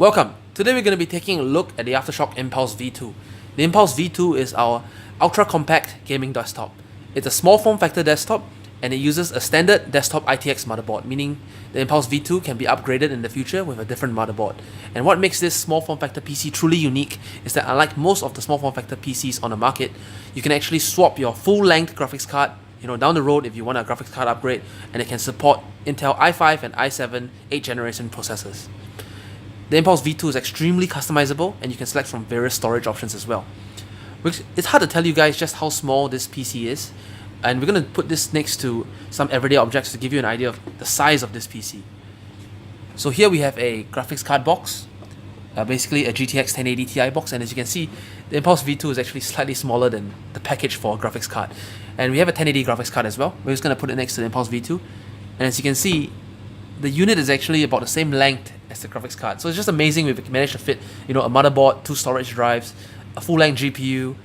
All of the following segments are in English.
Welcome! Today we're going to be taking a look at the AFTERSHOCK Impulse V2. The Impulse V2 is our ultra-compact gaming desktop. It's a small form factor desktop and it uses a standard desktop ITX motherboard, meaning the Impulse V2 can be upgraded in the future with a different motherboard. And what makes this small form factor PC truly unique is that unlike most of the small form factor PCs on the market, you can actually swap your full-length graphics card down the road if you want a graphics card upgrade, and it can support Intel i5 and i7 8th generation processors. The Impulse V2 is extremely customizable and you can select from various storage options as well. It's hard to tell you guys just how small this PC is, and we're going to put this next to some everyday objects to give you an idea of the size of this PC. So here we have a graphics card box, basically a GTX 1080 Ti box, and as you can see, the Impulse V2 is actually slightly smaller than the package for a graphics card. And we have a 1080 graphics card as well. We're just going to put it next to the Impulse V2, and as you can see, the unit is actually about the same length as the graphics card. So it's just amazing we've managed to fit, a motherboard, 2 storage drives, a full-length GPU,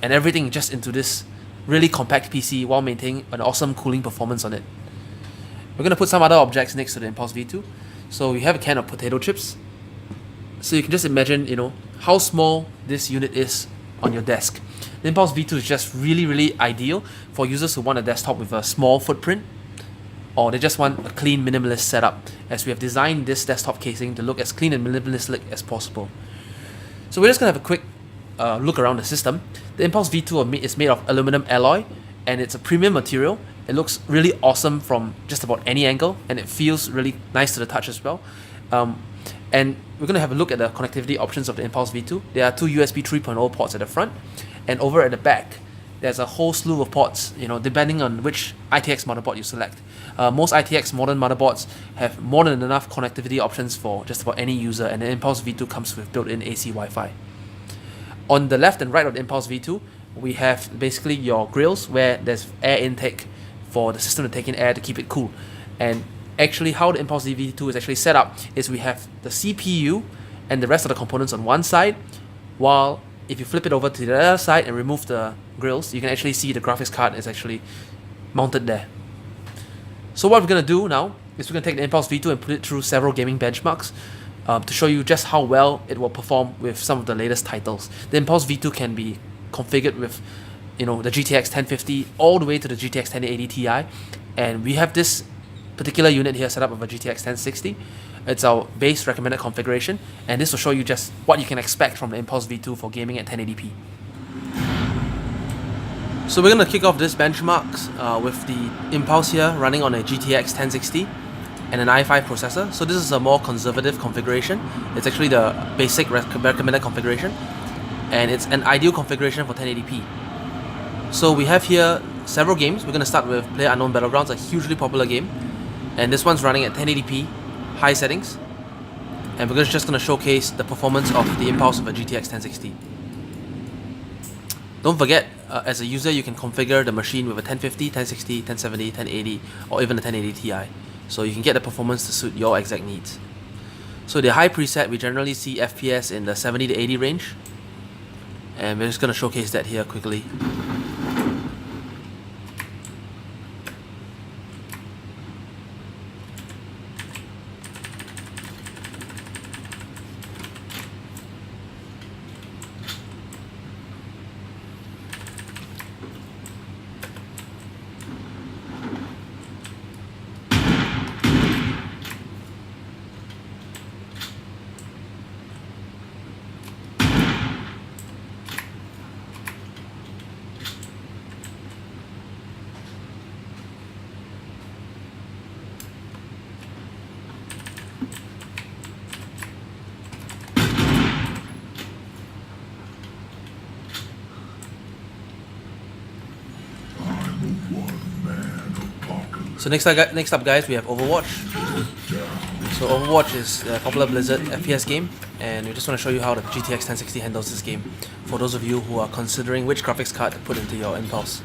and everything just into this really compact PC while maintaining an awesome cooling performance on it. We're going to put some other objects next to the Impulse V2. So we have a can of potato chips. So you can just imagine, how small this unit is on your desk. The Impulse V2 is just really ideal for users who want a desktop with a small footprint, or they just want a clean minimalist setup, as we have designed this desktop casing to look as clean and minimalistic as possible. So we're just going to have a quick look around the system. The Impulse V2 is made of aluminum alloy, and it's a premium material. It looks really awesome from just about any angle, and it feels really nice to the touch as well. And we're going to have a look at the connectivity options of the Impulse V2. There are 2 USB 3.0 ports at the front, and over at the back there's a whole slew of ports, depending on which ITX motherboard you select. Most ITX modern motherboards have more than enough connectivity options for just about any user, and the Impulse V2 comes with built-in AC Wi-Fi. On the left and right of the Impulse V2, we have basically your grills where there's air intake for the system to take in air to keep it cool. And actually how the Impulse V2 is actually set up is we have the CPU and the rest of the components on one side, while if you flip it over to the other side and remove the grills, you can actually see the graphics card is actually mounted there. So what we're going to do now is we're going to take the Impulse V2 and put it through several gaming benchmarks to show you just how well it will perform with some of the latest titles. The Impulse V2 can be configured with the GTX 1050 all the way to the GTX 1080 Ti, and we have this particular unit here set up with a GTX 1060. It's our base recommended configuration, and this will show you just what you can expect from the Impulse V2 for gaming at 1080p. So we're going to kick off this benchmarks with the Impulse here running on a GTX 1060 and an i5 processor. So this is a more conservative configuration. It's actually the basic recommended configuration, and it's an ideal configuration for 1080p. So we have here several games. We're going to start with PlayerUnknown's Battlegrounds, a hugely popular game, and this one's running at 1080p high settings, and we're just going to showcase the performance of the Impulse of a GTX 1060. Don't forget, as a user, you can configure the machine with a 1050, 1060, 1070, 1080, or even a 1080 Ti, so you can get the performance to suit your exact needs. So the high preset, we generally see FPS in the 70 to 80 range, and we're just going to showcase that here quickly. So next up guys, we have Overwatch. So Overwatch is a popular Blizzard FPS game, and we just want to show you how the GTX 1060 handles this game for those of you who are considering which graphics card to put into your Impulse.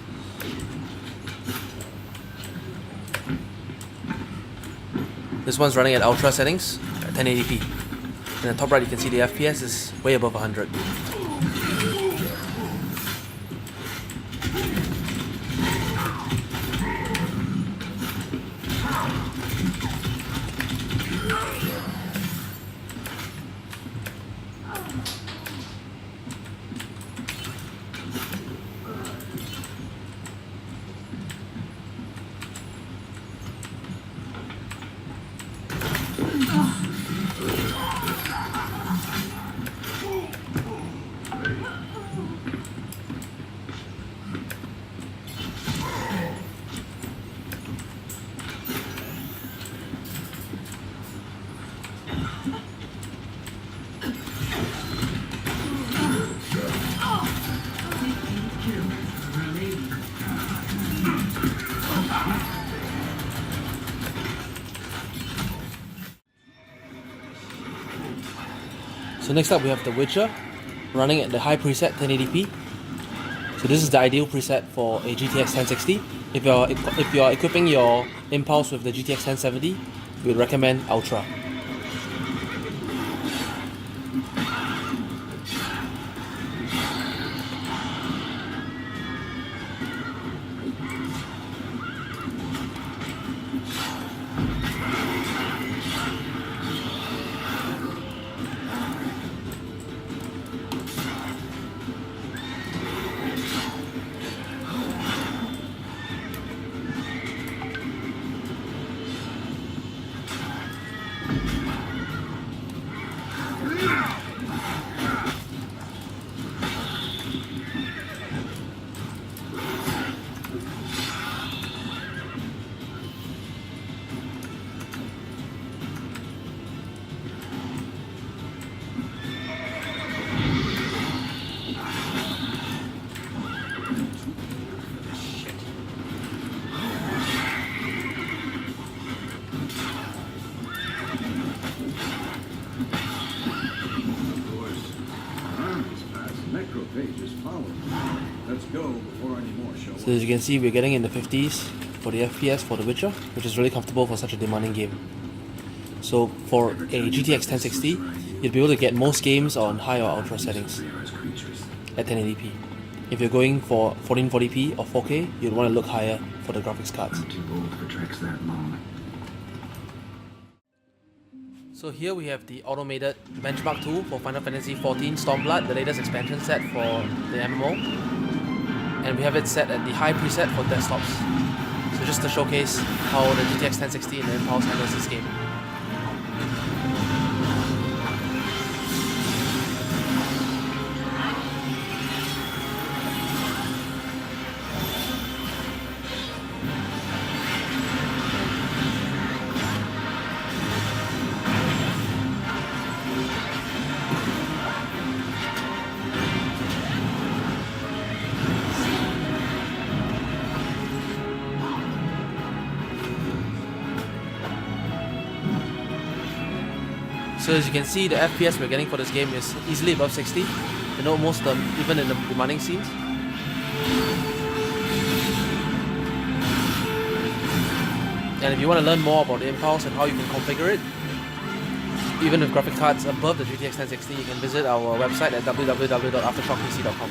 This one's running at ultra settings at 1080p. In the top right you can see the FPS is way above 100. So next up we have The Witcher, running at the high preset 1080p. So this is the ideal preset for a GTX 1060. If you're equipping your Impulse with the GTX 1070, we would recommend Ultra. So as you can see, we're getting in the 50s for the FPS for The Witcher, which is really comfortable for such a demanding game. So for a GTX 1060, you'll be able to get most games on high or ultra settings at 1080p. If you're going for 1440p or 4K, you'd want to look higher for the graphics cards. So here we have the automated benchmark tool for Final Fantasy XIV Stormblood, the latest expansion set for the MMO. And we have it set at the high preset for desktops. So just to showcase how the GTX 1060 and the Impulse handles this game. So as you can see, the FPS we're getting for this game is easily above 60, and almost even in the demanding scenes. And if you want to learn more about the Impulse and how you can configure it, even with graphic cards above the GTX 1060, you can visit our website at www.aftershockpc.com.